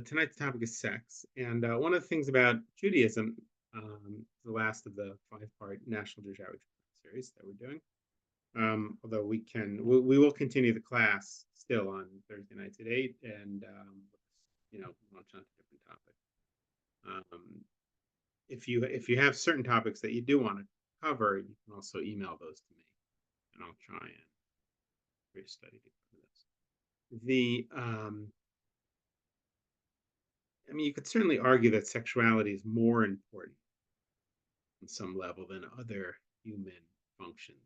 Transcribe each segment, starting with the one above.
tonight's topic is sex, and one of the things about Judaism, the last of the five-part National Jewish Outreach series that we're doing. Although we will continue the class still on Thursday nights at 8, and launch on a different topic. If you have certain topics that you do want to cover, you can also email those to me, and I'll try and study to cover this. You could certainly argue that sexuality is more important on some level than other human functions.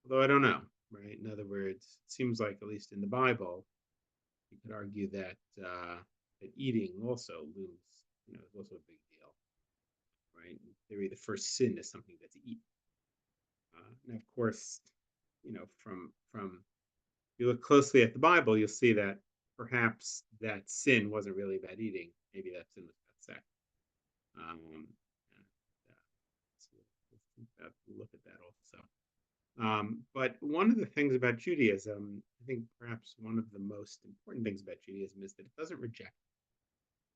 Although I don't know, right? In other words, it seems like, at least in the Bible, you could argue that that eating also looms, is also a big deal, right? In theory, the first sin is something that's eaten. And of course, from if you look closely at the Bible, you'll see that perhaps that sin wasn't really about eating. Maybe that sin was about sex. Um, and, so we'll look at that also. But one of the things about Judaism, I think perhaps one of the most important things about Judaism, is that it doesn't reject.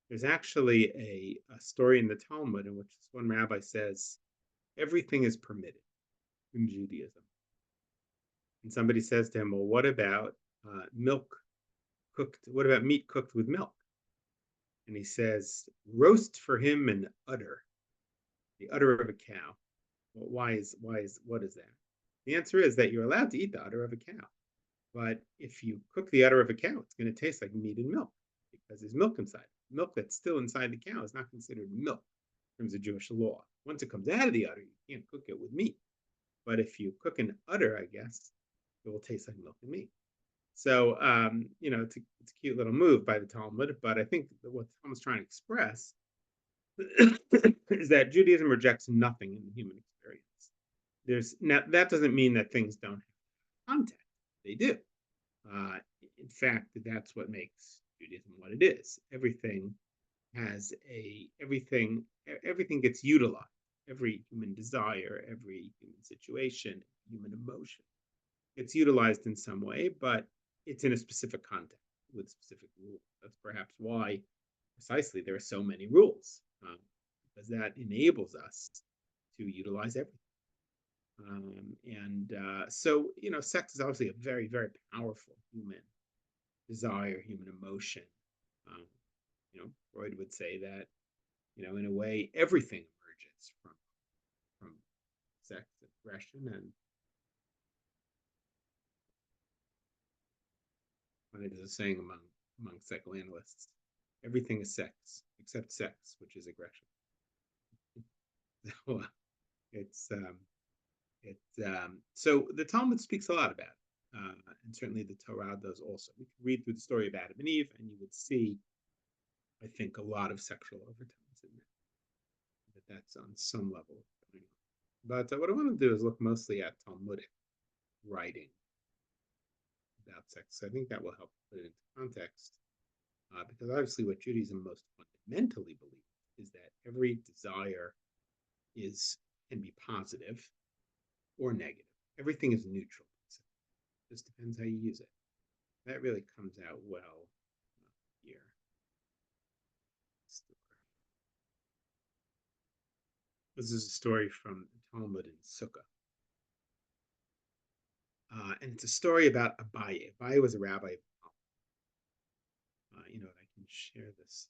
There's actually a story in the Talmud in which this one rabbi says everything is permitted in Judaism. And somebody says to him, well, what about milk cooked? What about meat cooked with milk? And he says, roast for him an udder, the udder of a cow. Well, what is that? The answer is that you're allowed to eat the udder of a cow. But if you cook the udder of a cow, it's going to taste like meat and milk because there's milk inside. Milk that's still inside the cow is not considered milk in terms of Jewish law. Once it comes out of the udder, you can't cook it with meat. But if you cook an udder, I guess, it will taste like milk and meat. So, it's a cute little move by the Talmud, but I think that what the Talmud's trying to express is that Judaism rejects nothing in the human experience. That doesn't mean that things don't have context. They do. In fact, that's what makes Judaism what it is. Everything gets utilized. Every human desire, every human situation, human emotion gets utilized in some way, but it's in a specific context with specific rules. That's perhaps why precisely there are so many rules, because that enables us to utilize everything. So, sex is obviously a very, very powerful human desire, human emotion. Freud would say that, in a way, everything emerges from sex aggression, and it is a saying among psychoanalysts: everything is sex except sex, which is aggression. So so the Talmud speaks a lot about it, and certainly the Torah does also. We could read through the story of Adam and Eve, and you would see, I think, a lot of sexual overtones in there. That's on some level going on. But what I want to do is look mostly at Talmudic writing about sex. So I think that will help put it into context, because obviously what Judaism most fundamentally believes is that every desire can be positive or negative. Everything is neutral. It just depends how you use it. That really comes out well here. This is a story from Talmud in Sukkah. And it's a story about Abaye. Abaye was a rabbi. I can share this.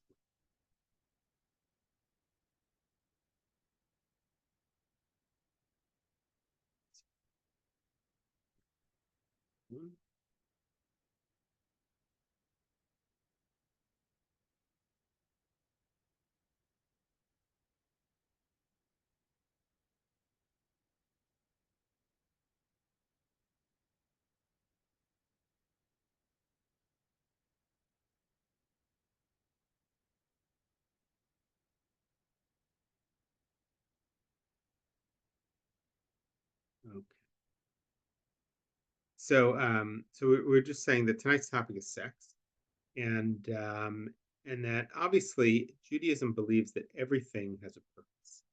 Okay. So, we're just saying that tonight's topic is sex, and that obviously Judaism believes that everything has a purpose.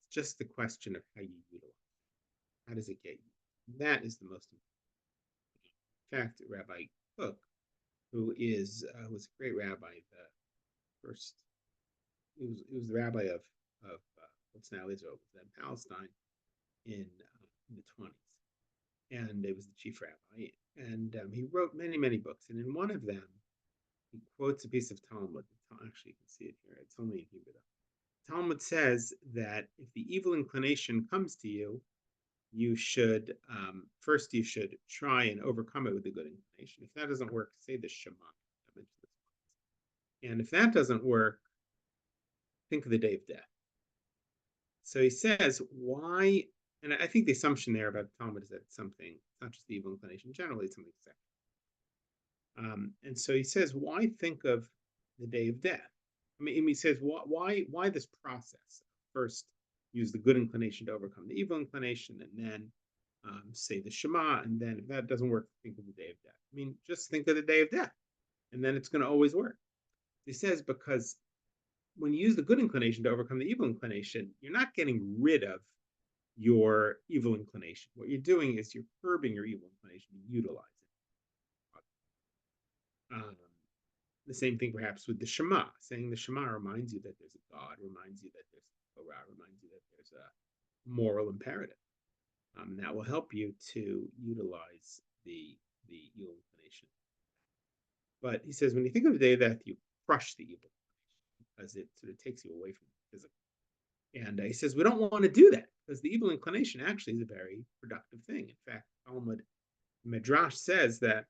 It's just the question of how you utilize it. How does it get you? That is the most important. In fact, Rabbi Kook who was a great rabbi, the first. He was the rabbi of what's now Israel, then Palestine in the 20s, and it was the chief rabbi. And he wrote many books, and in one of them, he quotes a piece of Talmud. Actually, you can see it here. It's only in Hebrew though. Talmud says that if the evil inclination comes to you, you should first you should try and overcome it with the good inclination. If that doesn't work, say the Shema. And if that doesn't work, think of the day of death. So he says, why? And I think the assumption there about Talmud is that it's something, it's not just the evil inclination, generally it's something sexual. And so he says, why think of the day of death? I mean, he says, why this process? First, use the good inclination to overcome the evil inclination, and then say the Shema, and then if that doesn't work, think of the day of death. I mean, just think of the day of death, and then it's going to always work. He says, because when you use the good inclination to overcome the evil inclination, you're not getting rid of your evil inclination. What you're doing is you're curbing your evil inclination to utilize it. The same thing perhaps with the Shema. Saying the Shema reminds you that there's a God, reminds you that there's a Torah, reminds you that there's a moral imperative. That will help you to utilize the evil inclination. But he says, when you think of the day of death, you crush the evil inclination because it sort of takes you away from the physical. And he says, we don't want to do that because the evil inclination actually is a very productive thing. In fact, Talmud Midrash says that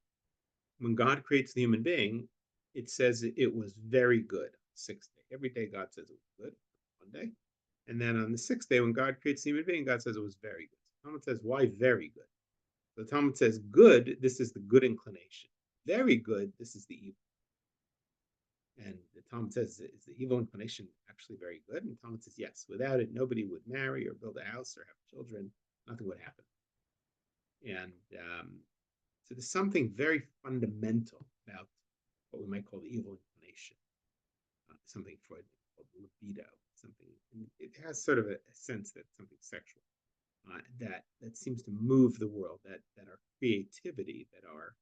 when God creates the human being, it says it was very good. Sixth day. Every day God says it was good. One day. And then on the sixth day, when God creates the human being, God says it was very good. So Talmud says, why very good? The Talmud says, good, this is the good inclination. Very good, this is the evil. And the Talmud says, is the evil inclination actually very good? And the Talmud says, yes. Without it, nobody would marry or build a house or have children. Nothing would happen. And so there's something very fundamental about what we might call the evil inclination. Something Freud called libido. Something. It has sort of a sense that something sexual that seems to move the world. That our creativity, that our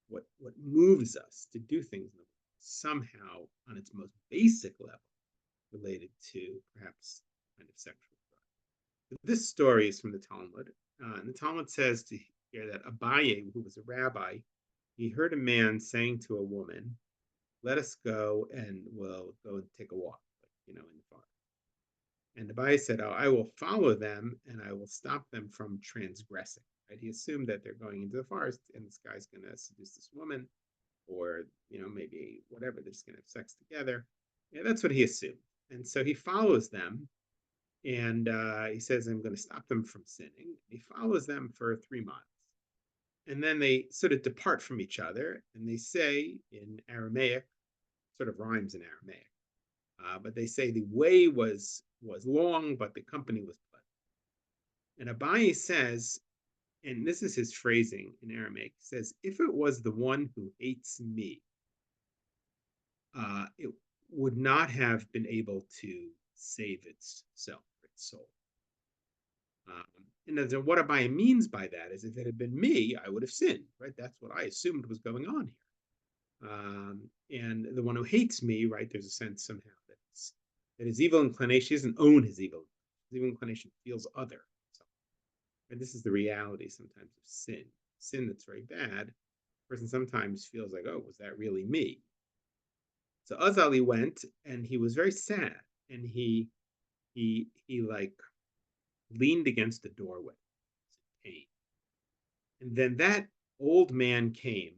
what moves us to do things in the world, somehow on its most basic level related to perhaps kind of sexual drive. But this story is from the Talmud, and the Talmud says to hear that Abaye, who was a rabbi, he heard a man saying to a woman, "Let us go, and we'll go and take a walk, in the forest." And Abaye said, "Oh, I will follow them, and I will stop them from transgressing." Right? He assumed that they're going into the forest, and this guy's going to seduce this woman, or maybe whatever, they're just going to have sex together. Yeah, that's what he assumed. And so he follows them, and he says, I'm going to stop them from sinning. He follows them for 3 miles, and then they sort of depart from each other, and they say in Aramaic, sort of rhymes in Aramaic, but they say the way was long, but the company was pleasant. And Abaye says, and this is his phrasing in Aramaic, says, if it was the one who hates me, it would not have been able to save itself, its soul. And what Abaye means by that is, if it had been me, I would have sinned, right? That's what I assumed was going on here. And the one who hates me, right, there's a sense somehow that his evil inclination doesn't own his evil. His evil inclination feels other. And this is the reality sometimes of sin. Sin that's very bad. A person sometimes feels like, oh, was that really me? So Azali went, and he was very sad, and he like leaned against the doorway, pain. And then that old man came.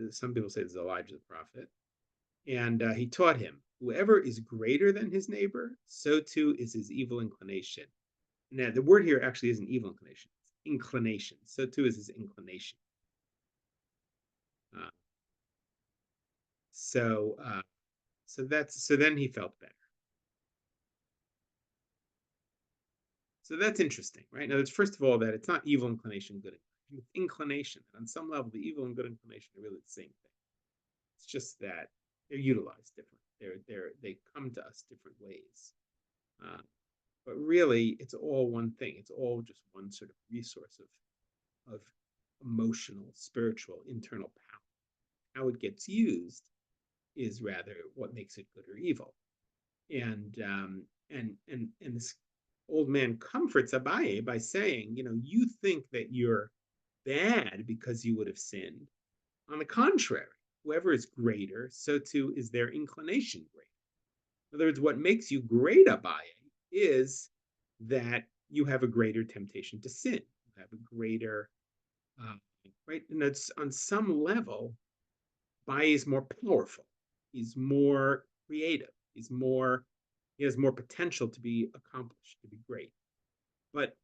Some people say this is Elijah the prophet, and he taught him, whoever is greater than his neighbor, so too is his evil inclination. Now, the word here actually isn't evil inclination, it's inclination. So too is his inclination. So then he felt better. So that's interesting, right? Now, first of all, that it's not evil inclination, good inclination. It's inclination. On some level, the evil and good inclination are really the same thing. It's just that they're utilized different. They come to us different ways. But really, it's all one thing. It's all just one sort of resource of emotional, spiritual, internal power. how it gets used is rather what makes it good or evil. And this old man comforts Abaye by saying, you think that you're bad because you would have sinned. On the contrary, whoever is greater, so too is their inclination greater. In other words, what makes you great, Abaye, is that you have a greater temptation to sin. You have a greater, uh, right? And it's on some level, Abaye is more powerful. He's more creative. He has more potential to be accomplished, to be great. But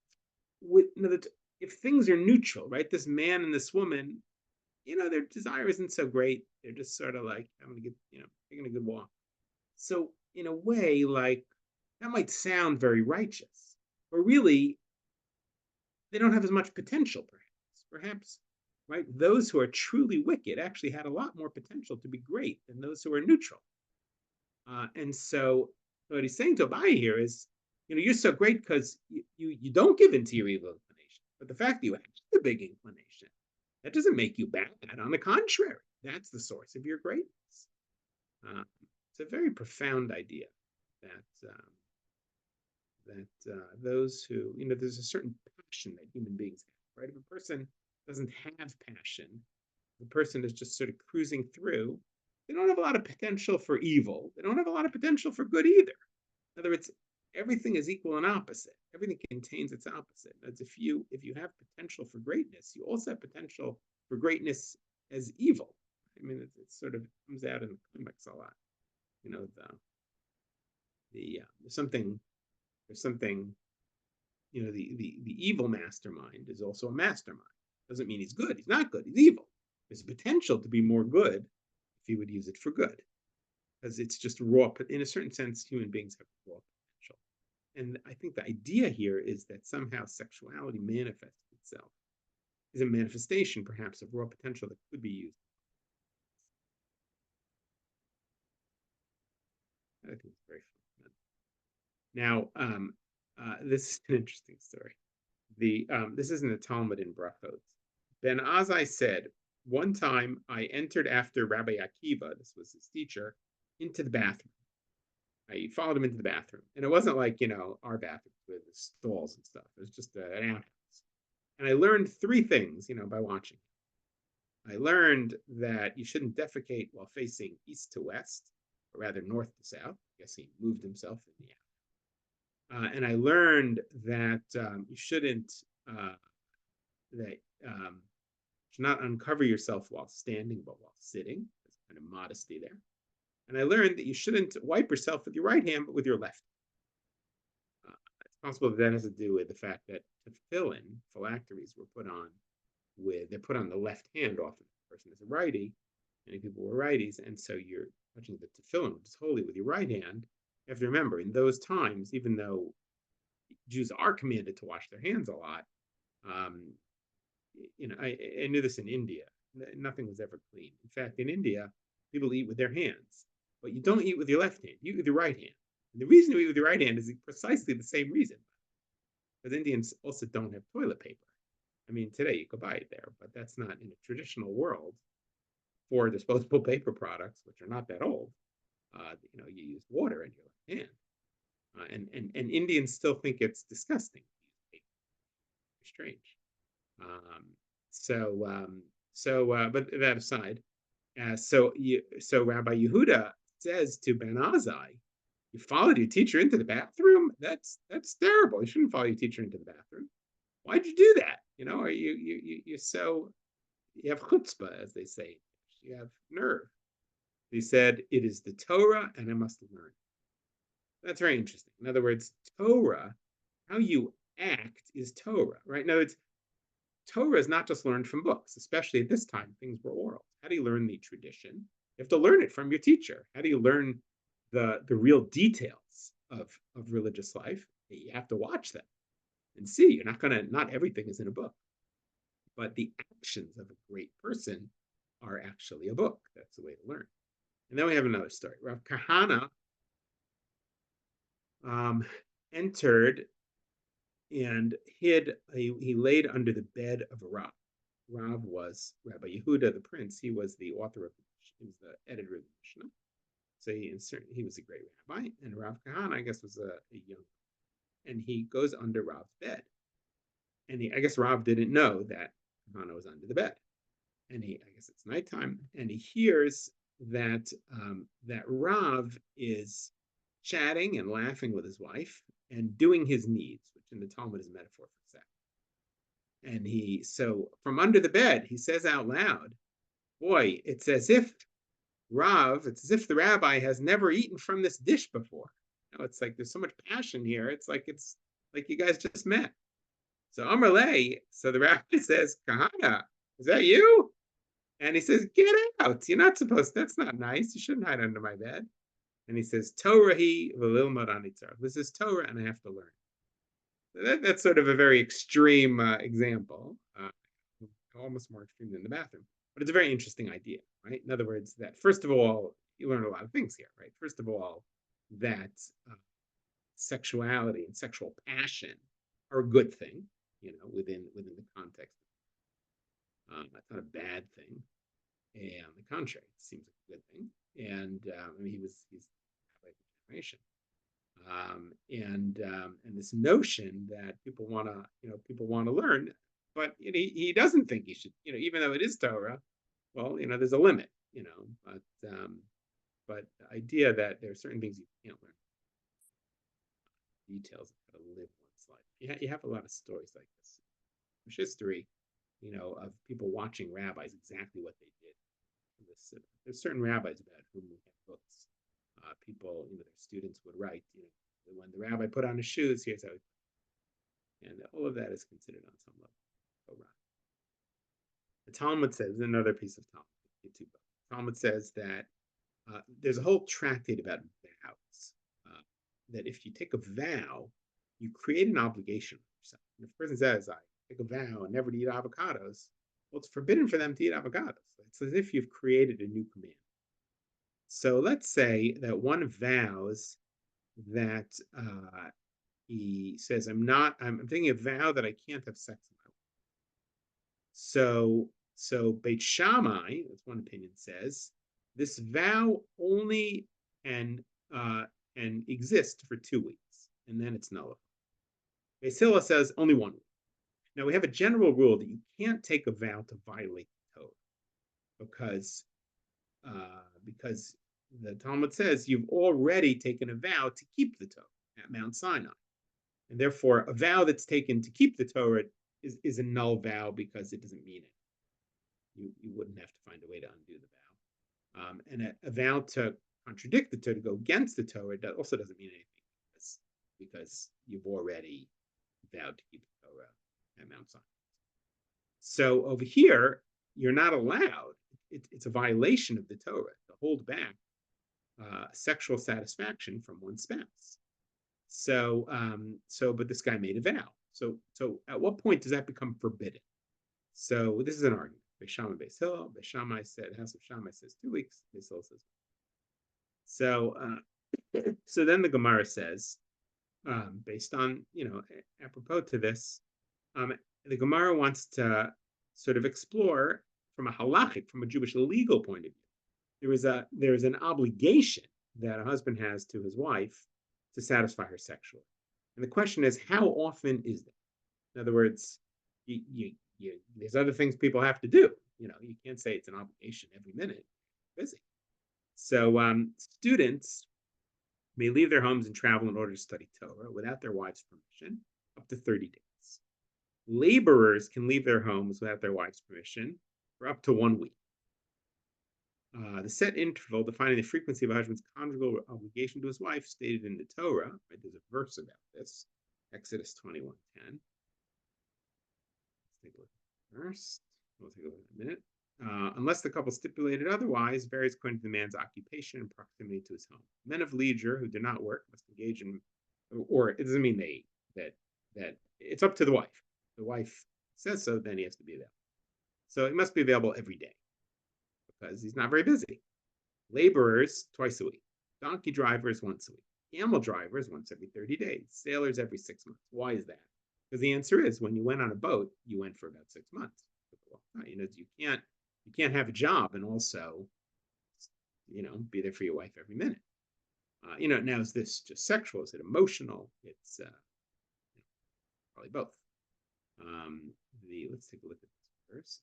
if things are neutral, right? This man and this woman, their desire isn't so great. They're just sort of like having a good, taking a good walk. So in a way, like that might sound very righteous, but really they don't have as much potential, perhaps. Perhaps, right? Those who are truly wicked actually had a lot more potential to be great than those who are neutral. And so what he's saying to Abaye here is, you're so great because you don't give in to your evil inclination. But the fact that you have the big inclination, that doesn't make you bad. On the contrary, that's the source of your greatness. It's a very profound idea that those who, there's a certain passion that human beings have, right? If a person doesn't have passion, the person is just sort of cruising through, they don't have a lot of potential for evil. They don't have a lot of potential for good either. In other words, everything is equal and opposite. Everything contains its opposite. That's if you have potential for greatness, you also have potential for greatness as evil. I mean, it sort of comes out in the comics a lot. There's something, the evil mastermind is also a mastermind. Doesn't mean he's good. He's not good. He's evil. There's potential to be more good if he would use it for good, because it's just raw. But in a certain sense, human beings have raw potential. And I think the idea here is that somehow sexuality manifests itself, is a manifestation perhaps of raw potential that could be used. I think it's very fun. Now, this is an interesting story. This isn't a Talmud in Brachot. Ben Azai said, one time I entered after Rabbi Akiva, this was his teacher, into the bathroom. I followed him into the bathroom. And it wasn't like, our bathroom with the stalls and stuff. It was just an outhouse. And I learned three things, by watching. I learned that you shouldn't defecate while facing east to west, or rather north to south. I guess he moved himself in the and I learned that you shouldn't should not uncover yourself while standing, but while sitting. There's kind of modesty there. And I learned that you shouldn't wipe yourself with your right hand, but with your left. It's possible that has to do with the fact that tefillin, phylacteries, they're put on the left hand often. The person is a righty, many people were righties, and so you're touching the tefillin, which is holy, with your right hand. You have to remember, in those times, even though Jews are commanded to wash their hands a lot, I knew this in India. Nothing was ever clean. In fact, in India, people eat with their hands, but you don't eat with your left hand. You eat with your right hand. And the reason you eat with your right hand is precisely the same reason, because Indians also don't have toilet paper. I mean, today you could buy it there, but that's not in a traditional world. For disposable paper products, which are not that old, you use water in your left hand, and Indians still think it's disgusting. Strange. But that aside, so Rabbi Yehuda says to Ben Azai, "You followed your teacher into the bathroom? That's terrible. You shouldn't follow your teacher into the bathroom. Why'd you do that? Are you're so, you have chutzpah, as they say. You have nerve." He said, "It is the Torah, and I must learn." That's very interesting. In other words, Torah, how you act is Torah, right? In other words, Torah is not just learned from books, especially at this time, things were oral. How do you learn the tradition? You have to learn it from your teacher. How do you learn the real details of religious life? You have to watch them and see. Not everything is in a book, but the actions of a great person are actually a book. That's the way to learn. And then we have another story. Rav Kahana entered and he laid under the bed of a rock. Rav was Rabbi Yehuda the Prince. He was the author of, he was the editor of the Mishnah. So he was a great rabbi. And Rav Kahana, I guess, was a young, and he goes under Rav's bed. And I guess Rav didn't know that Kahana was under the bed. And I guess it's nighttime, and he hears that that Rav is chatting and laughing with his wife and doing his needs, which in the Talmud is a metaphor for sex. And so from under the bed, he says out loud, boy, it's as if the rabbi has never eaten from this dish before. It's like there's so much passion here. It's like you guys just met. So Amarle, so the rabbi says, Kahana, is that you? And he says, get out. You're not supposed to. That's not nice. You shouldn't hide under my bed. And he says, Torahi v'lilmod anitzar. This is Torah, and I have to learn. That's sort of a very extreme example, almost more extreme than the bathroom. But it's a very interesting idea, right? In other words, that first of all, you learn a lot of things here, right? First of all, that sexuality and sexual passion are a good thing, within the context. That's not a bad thing. And on the contrary, it seems like a good thing. And he's like a generation. And this notion that people want to learn, but he doesn't think he should, even though it is Torah, well, there's a limit, but the idea that there are certain things you can't learn, details of how to live one's life. You have a lot of stories like this. There's history, of people watching rabbis exactly what they did. There's certain rabbis about whom we have books. People, their students would write, when the rabbi put on his shoes, here's how he. And all of that is considered on some level. The Talmud says, another piece of Talmud. The Talmud says that there's a whole tractate about vows. That if you take a vow, you create an obligation on yourself. And if a person says, I take a vow and never to eat avocados, well, it's forbidden for them to eat avocados. It's as if you've created a new command. So let's say that one vows that he says, I'm taking a vow that I can't have sex with my wife. So Beit Shammai, that's one opinion, says this vow only and exist for 2 weeks, and then it's nullified. Beis Hillel says only 1 week. Now we have a general rule that you can't take a vow to violate the Torah, because the Talmud says you've already taken a vow to keep the Torah at Mount Sinai, and therefore a vow that's taken to keep the Torah is a null vow because it doesn't mean it. You wouldn't have to find a way to undo the vow, and a vow to contradict the Torah, to go against the Torah, that also doesn't mean anything because you've already vowed to keep the Torah at Mount Sinai. So over here, you're not allowed. It's a violation of the Torah to hold back sexual satisfaction from one's spouse. But this guy made a vow. So at what point does that become forbidden? So this is an argument. Beis Shammai, Beis Hillel. Beis Shammai said, House of Shammai says 2 weeks. Beis Hillel says. So then the Gemara says, based on apropos to this, the Gemara wants to sort of explore from a halachic, from a Jewish legal point of view. There is an obligation that a husband has to his wife to satisfy her sexually, and the question is, how often is that? In other words, there's other things people have to do. You can't say it's an obligation every minute. You're busy. So students may leave their homes and travel in order to study Torah without their wife's permission up to 30 days. Laborers can leave their homes without their wife's permission for up to 1 week. The set interval defining the frequency of a husband's conjugal obligation to his wife stated in the Torah, right? There's a verse about this, Exodus 21:10. Let's take a look at the verse. We'll take a look in a minute. Unless the couple stipulated otherwise, varies according to the man's occupation and proximity to his home. Men of leisure who do not work must engage in, or it doesn't mean that it's up to the wife. The wife says so, then he has to be available. So it must be available every day because he's not very busy. Laborers twice a week. Donkey drivers once a week. Camel drivers once every 30 days. Sailors every 6 months. Why is that? Because the answer is when you went on a boat, you went for about 6 months. You can't have a job and also, be there for your wife every minute. Now is this just sexual? Is it emotional? It's probably both. Let's take a look at this verse.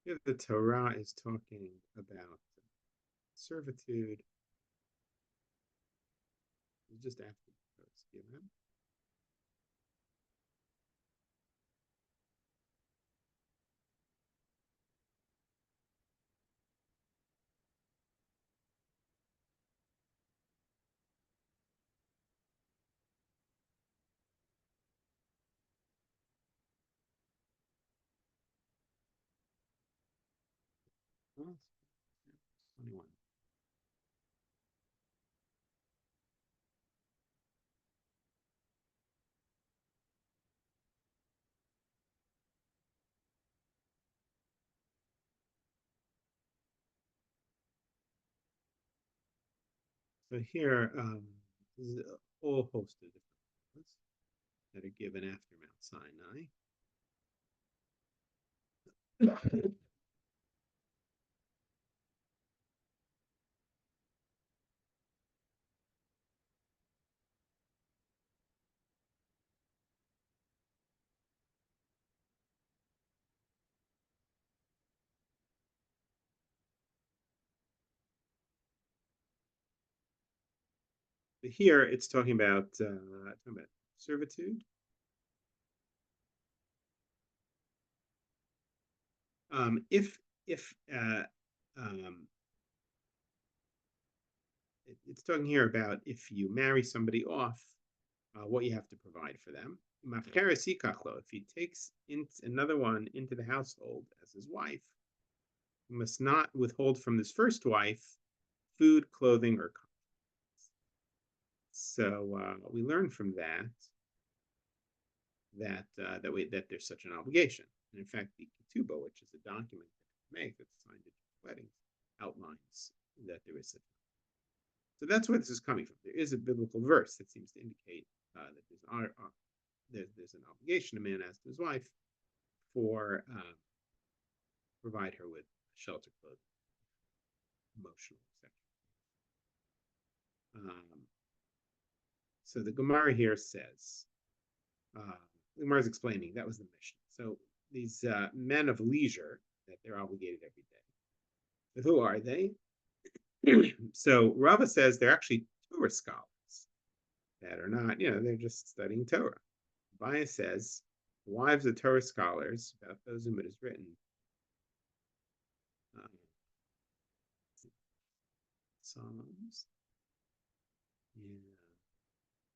Here the Torah is talking about servitude. Just after the verse given. Well, 21. So here, there's a whole host of different ones that are given after Mount Sinai. Here, it's talking about servitude. If it's talking here about if you marry somebody off, what you have to provide for them. If he takes another one into the household as his wife, he must not withhold from his first wife food, clothing, or confidence. So we learn from that that there's such an obligation. And in fact, the ketubah, which is a document that you make that's signed at weddings, outlines that there is such. So that's where this is coming from. There is a biblical verse that seems to indicate that there's an obligation a man has to his wife for provide her with shelter, clothing, emotional, etc. So the Gemara here says, the Gemara is explaining that was the mission. So these men of leisure that they're obligated every day. Who are they? So Rava says they're actually Torah scholars that are not, they're just studying Torah. Abaye says the wives of Torah scholars, about those whom it is written, Psalms.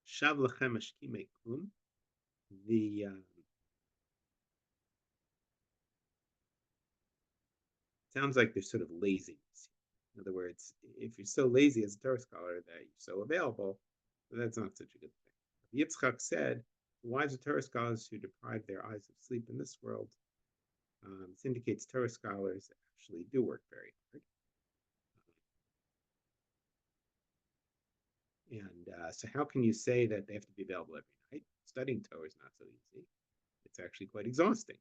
Shav lechem ashkimei kum. Sounds like they're sort of lazy. In other words, if you're so lazy as a Torah scholar that you're so available, that's not such a good thing. Yitzchak said, the wives of Torah scholars who deprive their eyes of sleep in this world, this indicates Torah scholars actually do work very hard. And so how can you say that they have to be available every night? Studying Torah is not so easy. It's actually quite exhausting.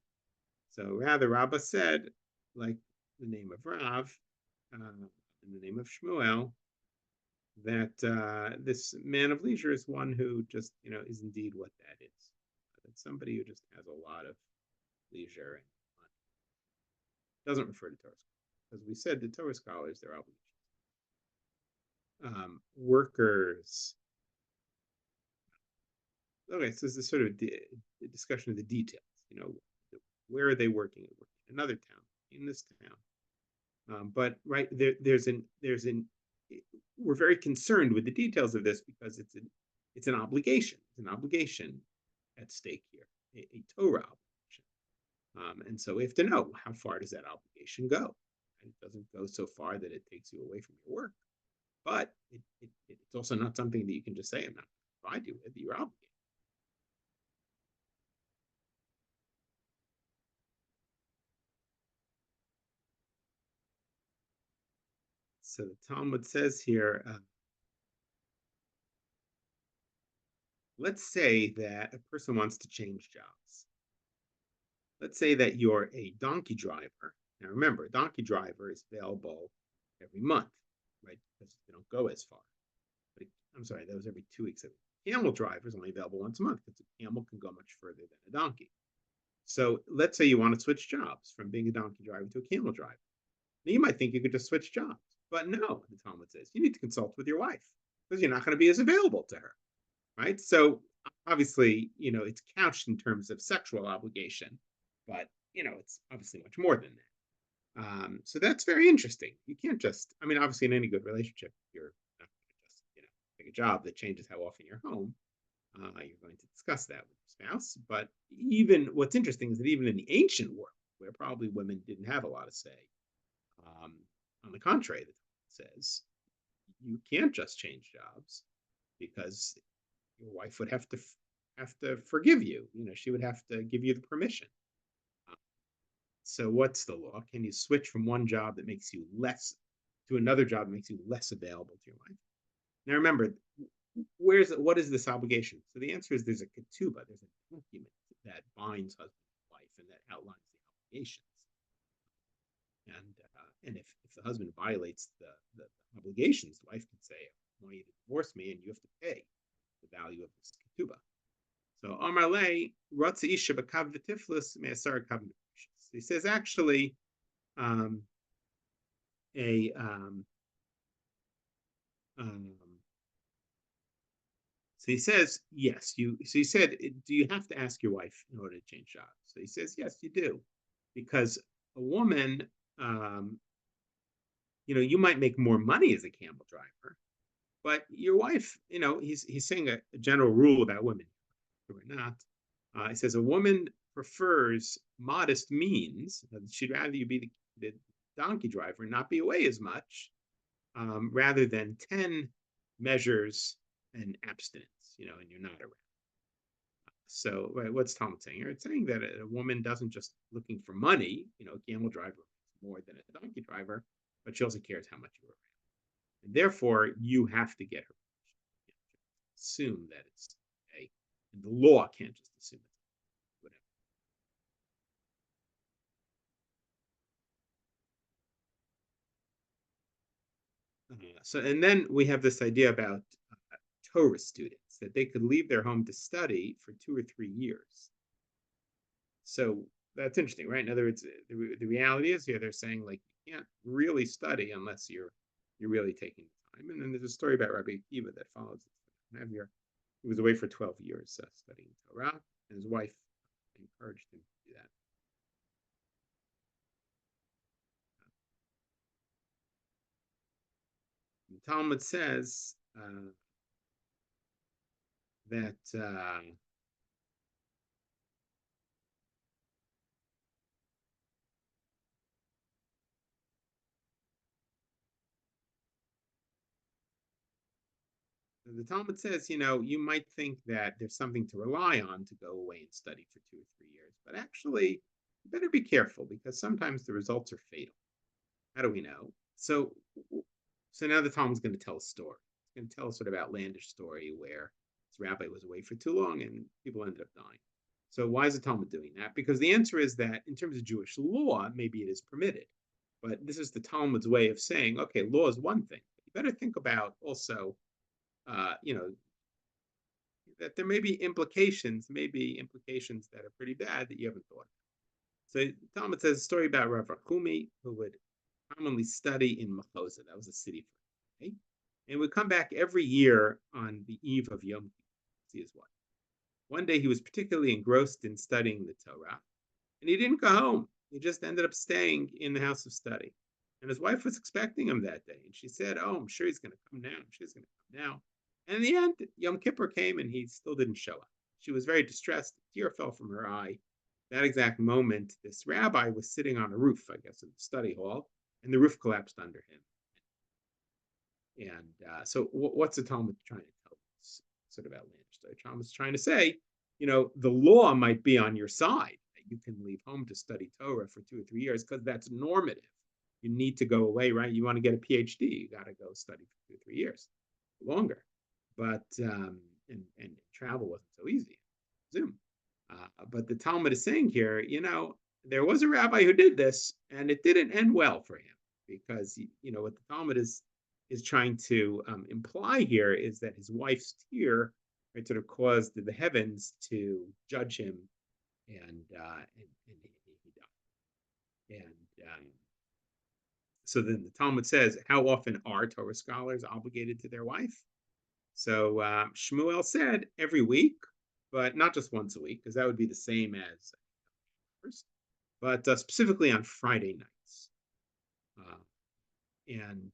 So rather, Rabbah said, like the name of Rav and the name of Shmuel, that this man of leisure is one who just, is indeed what that is. It's somebody who just has a lot of leisure and fun. Doesn't refer to Torah scholars. As we said, the Torah scholars, they're obligations. Workers. Okay, so this is sort of a discussion of the details. Where are they working? In another town, in this town. But right we're very concerned with the details of this because it's an obligation. It's an obligation at stake here, a Torah obligation. And so we have to know, how far does that obligation go? And it doesn't go so far that it takes you away from your work. but it's also not something that you can just say, I'm not going to provide you with. You're obligated. So the Talmud says here, let's say that a person wants to change jobs. Let's say that you're a donkey driver. Now remember, a donkey driver is available every month, right? Because they don't go as far. But I'm sorry, that was every 2 weeks. A camel driver is only available once a month because a camel can go much further than a donkey. So let's say you want to switch jobs from being a donkey driver to a camel driver. Now you might think you could just switch jobs, but no, the Talmud says you need to consult with your wife because you're not going to be as available to her, right? So obviously, it's couched in terms of sexual obligation, but it's obviously much more than that. So that's very interesting. You can't just, I mean, obviously in any good relationship, you're not going to just, take a job that changes how often you're home. You're going to discuss that with your spouse. But even what's interesting is that even in the ancient world, where probably women didn't have a lot of say, um, on the contrary, the says you can't just change jobs because your wife would have to forgive you. She would have to give you the permission. Uh, So what's the law? Can you switch from one job that makes you less to another job that makes you less available to your wife? Now remember, what is this obligation? So the answer is there's a ketubah, there's a document that binds husband and wife and that outlines the obligations. And if the husband violates the obligations, the wife can say, I want you to divorce me and you have to pay the value of this ketubah. So Amar Le, Ratza Isha B'kav V'tiflis Me'asar Kav Nefesh. He says actually, um, a um, so he says yes. So he said, do you have to ask your wife in order to change jobs? So he says yes, you do, because a woman, um, you might make more money as a camel driver, but your wife, he's saying a general rule about women, or not. He says a woman prefers modest means. She'd rather you be the donkey driver and not be away as much, rather than 10 measures and abstinence, and you're not around. So what's Talmud saying here? It's saying that a woman doesn't just looking for money, a camel driver makes more than a donkey driver, but she also cares how much you're around. And therefore, you have to get her. Assume that it's okay. And the law can't just assume it's whatever. So, and then we have this idea about Torah students that they could leave their home to study for 2 or 3 years. So that's interesting, right? In other words, the reality is here they're saying like you can't really study unless you're really taking time. And then there's a story about Rabbi Akiva that follows this. He was away for 12 years studying Torah, and his wife encouraged him to do that. The Talmud says that the Talmud says, you might think that there's something to rely on to go away and study for 2 or 3 years, but actually, you better be careful because sometimes the results are fatal. How do we know? So now the Talmud's going to tell a story. It's going to tell a sort of outlandish story where this rabbi was away for too long and people ended up dying. So why is the Talmud doing that? Because the answer is that in terms of Jewish law, maybe it is permitted. But this is the Talmud's way of saying, okay, law is one thing. But you better think about also, you know, that there may be implications that are pretty bad that you haven't thought of. So Talmud says a story about Rav Rachumi, who would commonly study in Machoza. That was a city for him. Okay? And would come back every year on the eve of Yom Kippur to see his wife. One day he was particularly engrossed in studying the Torah, and he didn't go home. He just ended up staying in the house of study. And his wife was expecting him that day. And she said, oh, I'm sure he's going to come now. I'm sure he's going to come now. And in the end, Yom Kippur came and he still didn't show up. She was very distressed. A tear fell from her eye. That exact moment, this rabbi was sitting on a roof, I guess, in the study hall, and the roof collapsed under him. And so, what's the Talmud trying to tell us? Sort of outlandish. The Talmud's trying to say, the law might be on your side. That you can leave home to study Torah for 2 or 3 years because that's normative. You need to go away, right? You want to get a PhD, you got to go study for 2 or 3 years longer. But and travel wasn't so easy. Zoom. But the Talmud is saying here, there was a rabbi who did this, and it didn't end well for him because what the Talmud is trying to imply here is that his wife's tear, right, sort of caused the heavens to judge him, and he died. And so then the Talmud says, how often are Torah scholars obligated to their wife? So Shmuel said every week, but not just once a week, because that would be the same as first, but specifically on Friday nights. Uh, and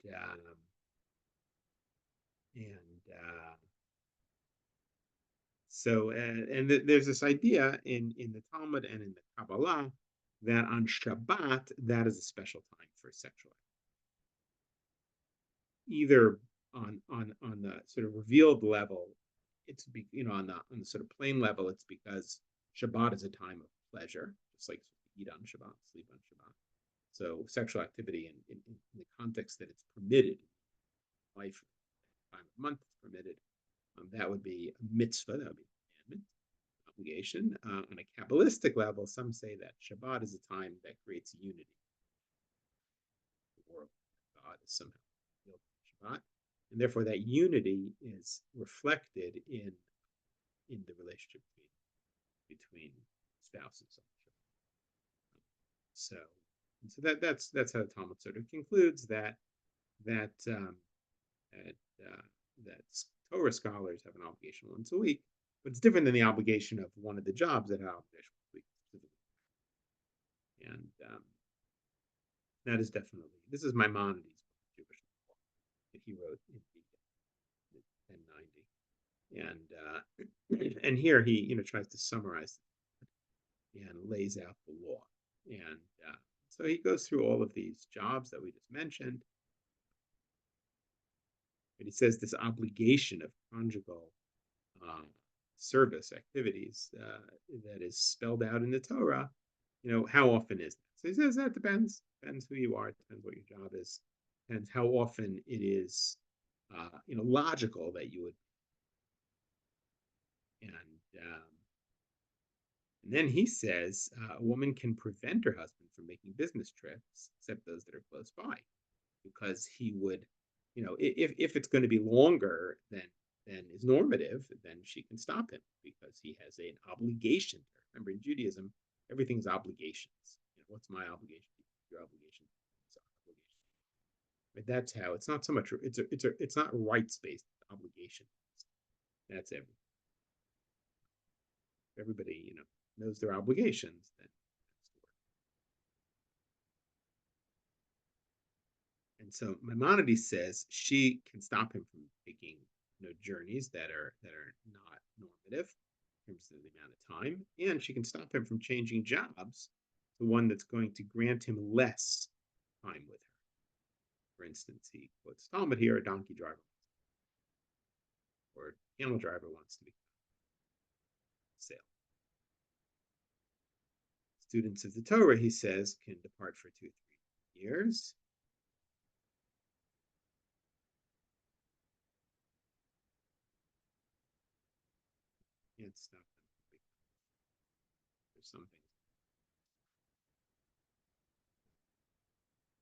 so there's this idea in the Talmud and in the Kabbalah that on Shabbat that is a special time for sexual activity. Either on the sort of revealed level, it's on the sort of plain level, it's because Shabbat is a time of pleasure, just like eat on Shabbat, sleep on Shabbat. So sexual activity in the context that it's permitted, life, time of month is permitted, that would be a mitzvah, that would be a commandment, obligation. On a Kabbalistic level, some say that Shabbat is a time that creates unity. The world, God is somehow revealed in Shabbat, and therefore that unity is reflected in the relationship between spouses. So that's how the Talmud sort of concludes that Torah scholars have an obligation once a week, but it's different than the obligation of one of the jobs that have an obligation once a week. And that is definitely, this is Maimonides' Jewish law that he wrote in 1090, and here he tries to summarize and lays out the law, and so he goes through all of these jobs that we just mentioned. But he says this obligation of conjugal service activities that is spelled out in the Torah, how often is that? So he says that depends who you are, it depends what your job is, depends how often it is, logical that you would. And then he says a woman can prevent her husband from making business trips, except those that are close by, because he would, if it's going to be longer than is normative, then she can stop him because he has an obligation. Remember, in Judaism, everything's obligations. What's my obligation? Your obligation. Obligation. But that's how it's not so much. It's not rights based obligation. That's everything. Everybody knows their obligations. Then and so Maimonides says she can stop him from taking journeys that are not normative in terms of the amount of time, and she can stop him from changing jobs to one that's going to grant him less time with her. For instance, he quotes Talmud here: a donkey driver or a camel driver wants to be sale. Students of the Torah, he says, can depart for 2 or 3 years. Can't stop them. There's some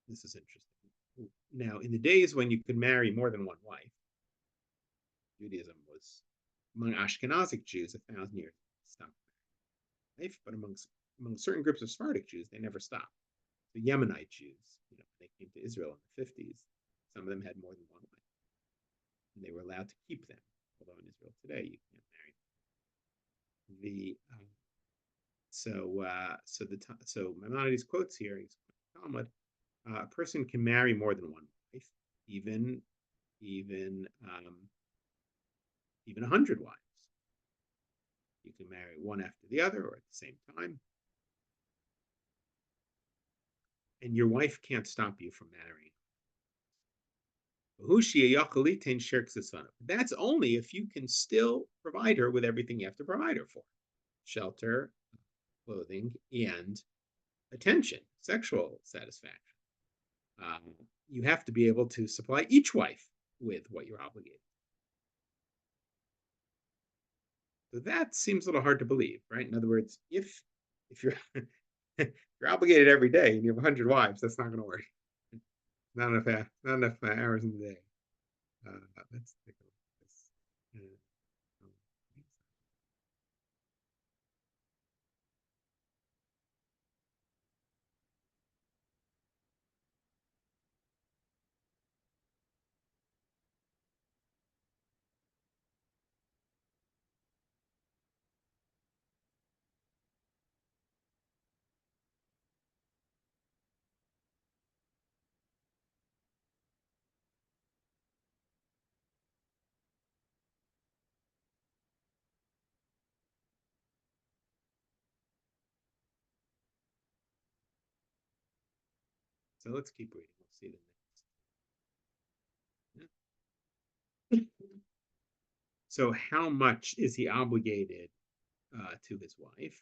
things. This is interesting. Now, in the days when you could marry more than one wife, Judaism was, among Ashkenazic Jews, 1,000 years stopped marrying, but among certain groups of Sephardic Jews, they never stopped. The Yemenite Jews, they came to Israel in the 50s. Some of them had more than one wife, and they were allowed to keep them. Although in Israel today, you can't marry them. So Maimonides quotes here. He's Talmud. A person can marry more than one wife, even 100 wives. You can marry one after the other or at the same time. And your wife can't stop you from marrying. That's only if you can still provide her with everything you have to provide her for: shelter, clothing, and attention, sexual satisfaction. Um, you have to be able to supply each wife with what you're obligated. So that seems a little hard to believe, right? In other words, if you're if you're obligated every day and you have 100 wives, that's not going to work. Not enough hours in the day. Let's take a look at this. Um, so let's keep reading. We'll see the next. So how much is he obligated to his wife?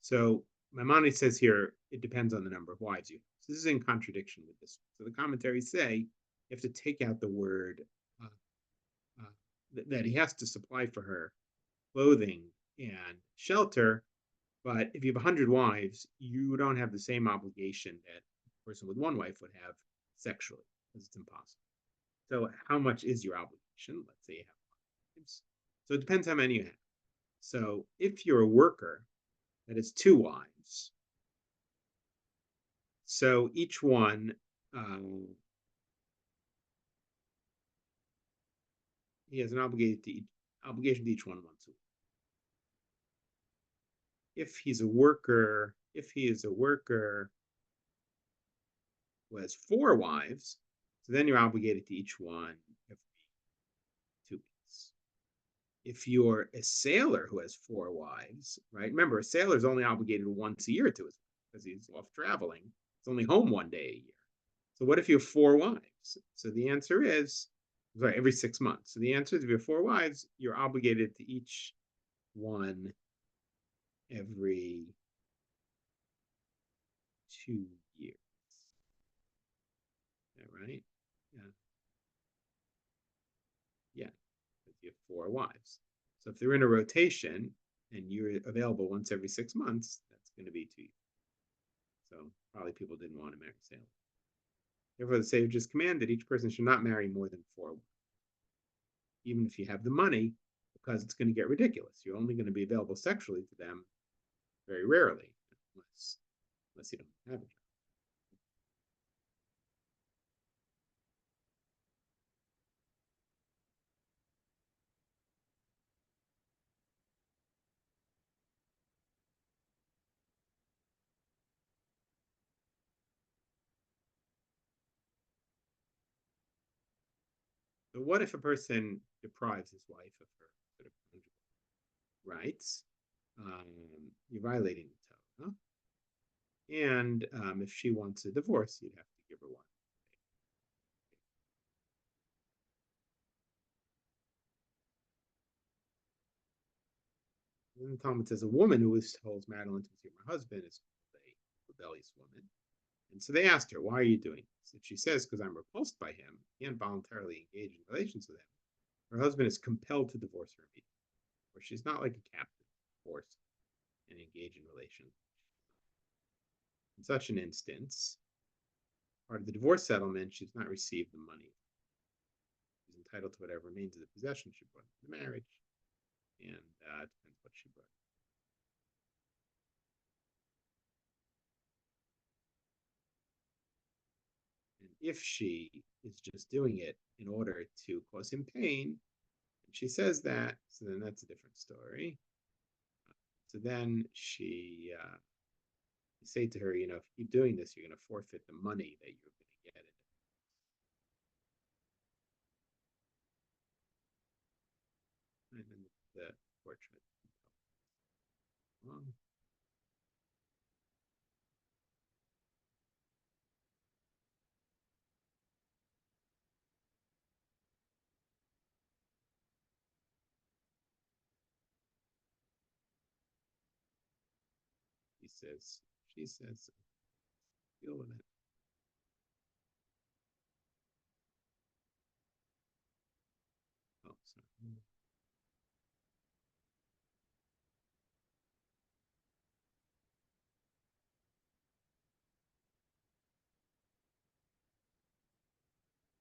So Maimonides says here it depends on the number of wives you have. So this is in contradiction with this. So the commentaries say you have to take out the word uh, that he has to supply for her clothing and shelter. But if you have 100 wives, you don't have the same obligation that a person with one wife would have sexually, because it's impossible. So how much is your obligation? Let's say you have wives. So it depends how many you have. So if you're a worker that has 2 wives, so each one, he has an obligation to each one once a week. If he is a worker who has 4 wives, so then you're obligated to each one every 2 weeks. If you're a sailor who has 4 wives, right? Remember, a sailor is only obligated once a year to his wife because he's off traveling. He's only home one day a year. So what if you have 4 wives? So the answer is, sorry, every 6 months. So the answer is, if you have 4 wives, you're obligated to each one every 2 years. Is that right? Yeah. Yeah. Because you have 4 wives. So if they're in a rotation and you're available once every 6 months, that's going to be 2 years. So probably people didn't want to marry sailors. Therefore, the sages commanded each person should not marry more than 4 wives, even if you have the money, because it's going to get ridiculous. You're only going to be available sexually to them very rarely, unless you don't have a job. So what if a person deprives his wife of her sort of conjugal rights? You're violating the Torah. And if she wants a divorce, you'd have to give her one. And the Talmud says a woman who holds marital intimacy with her husband is a rebellious woman. And so they asked her, "Why are you doing this?" And she says, "Because I'm repulsed by him. He involuntarily engaged in relations with him. Her husband is compelled to divorce her immediately, or she's not like a captive, forced and engage in relations. In such an instance, part of the divorce settlement, she's not received the money. She's entitled to whatever remains of the possession she brought into the marriage, and it depends what she brought. And if she is just doing it in order to cause him pain, and she says that, so then that's a different story. So then you say to her, if you keep doing this, you're going to forfeit the money that you're going to get. And then the fortunate. She says, deal with it. Oh, sorry.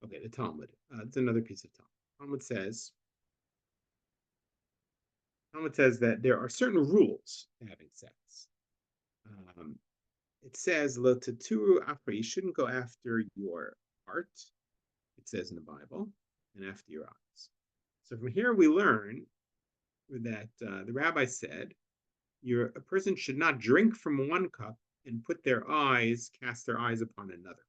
Okay, the Talmud. It's another piece of Talmud. Talmud says that there are certain rules to having sex. Um, it says, "Lo taturu afra," you shouldn't go after your heart. It says in the Bible, and after your eyes. So from here we learn that the rabbi said, a person should not drink from one cup and cast their eyes upon another.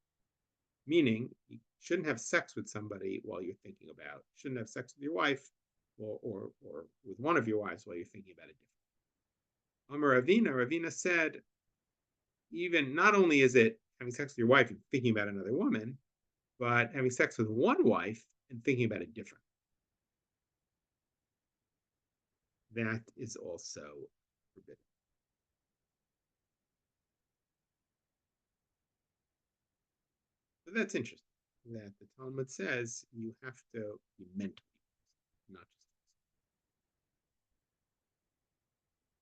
Meaning, you shouldn't have sex with somebody while you're thinking about. You shouldn't have sex with your wife, or with one of your wives while you're thinking about a different. Amar Ravina said, even not only is it having sex with your wife and thinking about another woman, but having sex with one wife and thinking about a different. That is also forbidden. But that's interesting that the Talmud says you have to be meant not just.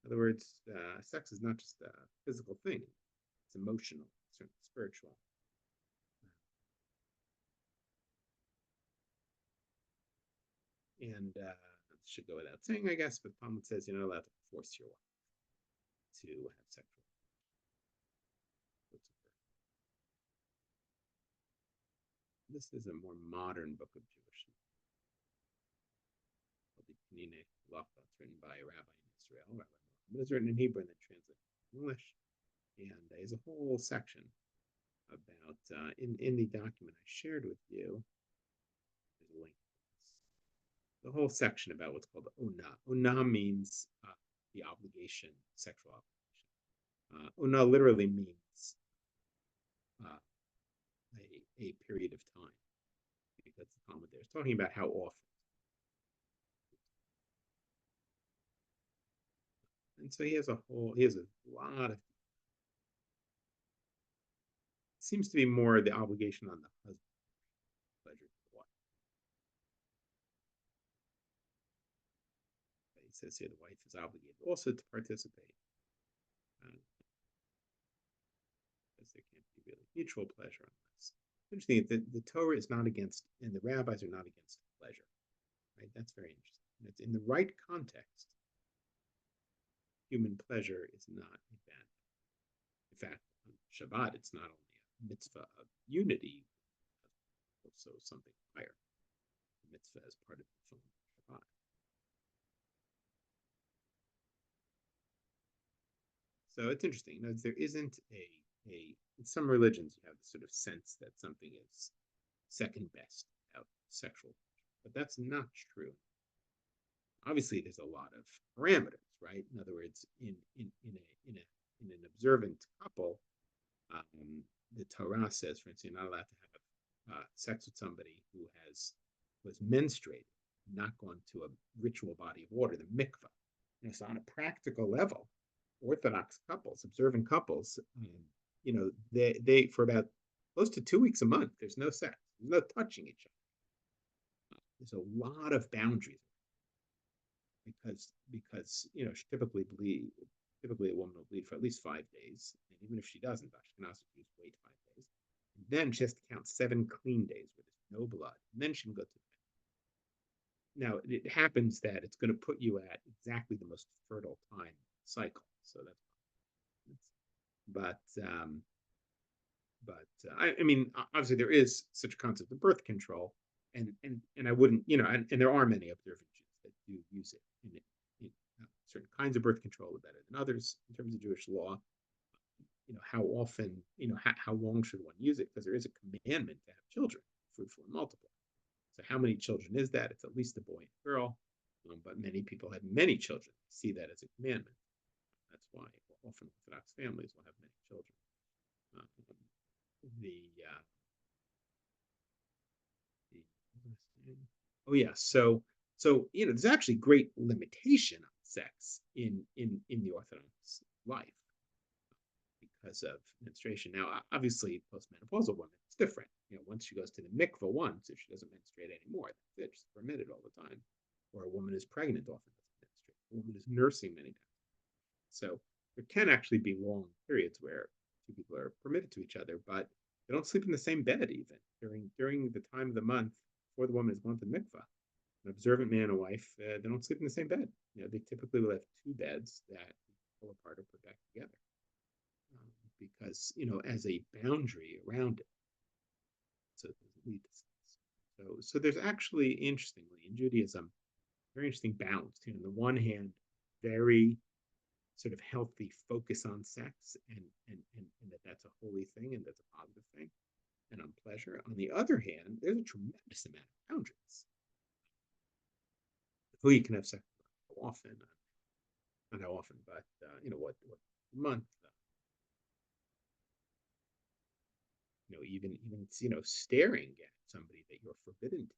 In other words, sex is not just a physical thing; it's emotional, it's spiritual. And it should go without saying, I guess, but Talmud says you're not allowed to force your wife to have sexual. This is a more modern book of Jewish called the Penine Lacha. It's written by a rabbi in Israel, Rabbi Mohammed. It's written in Hebrew and then translated in English. And there's a whole section about, in the document I shared with you, there's a link. The whole section about what's called Ona. Ona means the obligation, sexual obligation. Ona literally means uh, a period of time. I think that's the comment there. It's talking about how often. And so he has a lot of, seems to be more the obligation on the husband, pleasure to the wife. He says here the wife is obligated also to participate. Because there can't be really mutual pleasure unless. Interesting, the Torah is not against, and the rabbis are not against pleasure. Right? That's very interesting. And it's in the right context. Human pleasure is not a bad. In fact, on Shabbat, it's not only a mitzvah of unity, also something higher. The mitzvah as part of the film Shabbat. So it's interesting. There isn't in some religions you have the sort of sense that something is second best out sexual, but that's not true. Obviously, there's a lot of parameters, right? In other words, in an observant couple, the Torah says, for instance, you're not allowed to have sex with somebody who was menstruated, not gone to a ritual body of water, the mikvah. So on a practical level, Orthodox couples, observant couples, they for about close to 2 weeks a month, there's no sex, there's no touching each other. There's a lot of boundaries because typically a woman will bleed for at least 5 days, and even if she doesn't, Ashkenazis wait 5 days. And then she has to count 7 clean days where there's no blood, and then she can go to the now it happens that it's going to put you at exactly the most fertile time cycle. So that's but I mean, obviously there is such a concept of birth control, and I wouldn't, and there are many observant Jews that do use it. Certain kinds of birth control are better than others in terms of Jewish law. How often, how long should one use it? Because there is a commandment to have children, fruitful and multiply. So how many children is that? It's at least a boy and a girl, but many people have many children. See that as a commandment. That's why often Orthodox families will have many children. Oh yeah, so there's actually great limitation on sex in the Orthodox life. because of menstruation. Now, obviously, postmenopausal women, it's different. Once she goes to the mikvah once, if she doesn't menstruate anymore, that's it. She's permitted all the time. Or a woman is pregnant often doesn't menstruate. A woman is nursing many times. So there can actually be long periods where two people are permitted to each other, but they don't sleep in the same bed even during the time of the month before the woman is going to mikvah. An observant man and wife, they don't sleep in the same bed. They typically will have two beds that pull apart or put back together, because as a boundary around it, so it doesn't lead to sex. So there's actually, interestingly, in Judaism, very interesting balance. On the one hand, very sort of healthy focus on sex, and that's a holy thing and that's a positive thing, and on pleasure. On the other hand, there's a tremendous amount of boundaries. Who you can have sex with, how often, not how often, but what month, even staring at somebody that you're forbidden to.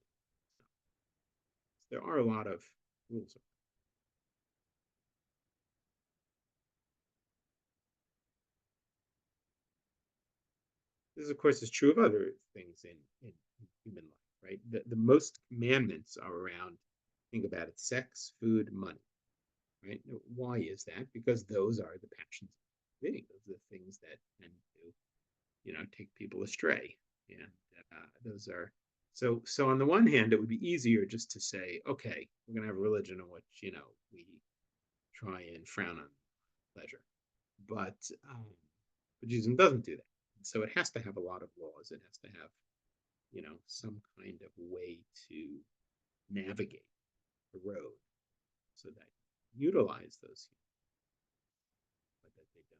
So there are a lot of rules. This, of course, is true of other things in human life, right? The most commandments are around, think about it, sex, food, money, right? Why is that? Because those are the passions of living. Those are the things that tend to, take people astray. And those are, so on the one hand, it would be easier just to say, okay, we're going to have a religion in which, we try and frown on pleasure. But Judaism doesn't do that. So it has to have a lot of laws. It has to have, some kind of way to navigate the road so that you utilize those, but that they don't.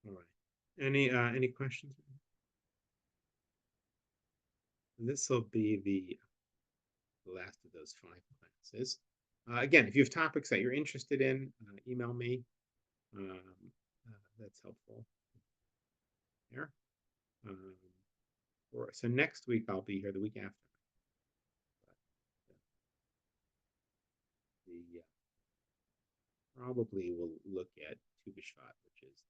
All right. Any questions? This will be the last of those 5 classes. Again, if you have topics that you're interested in, email me. That's helpful. There. So next week I'll be here. The week after. The probably will look at Tu B'Shvat, which is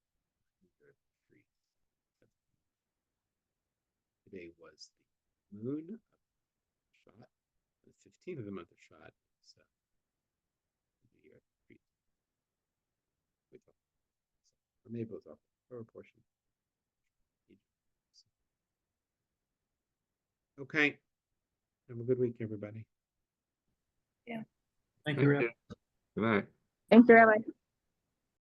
today was the moon of Shvat, the 15th of the month of Shvat. So the year or maybe it was up or a portion. Okay. Have a good week, everybody. Yeah. Thank you, Rabbi. Good night. Thank you, Rabbi.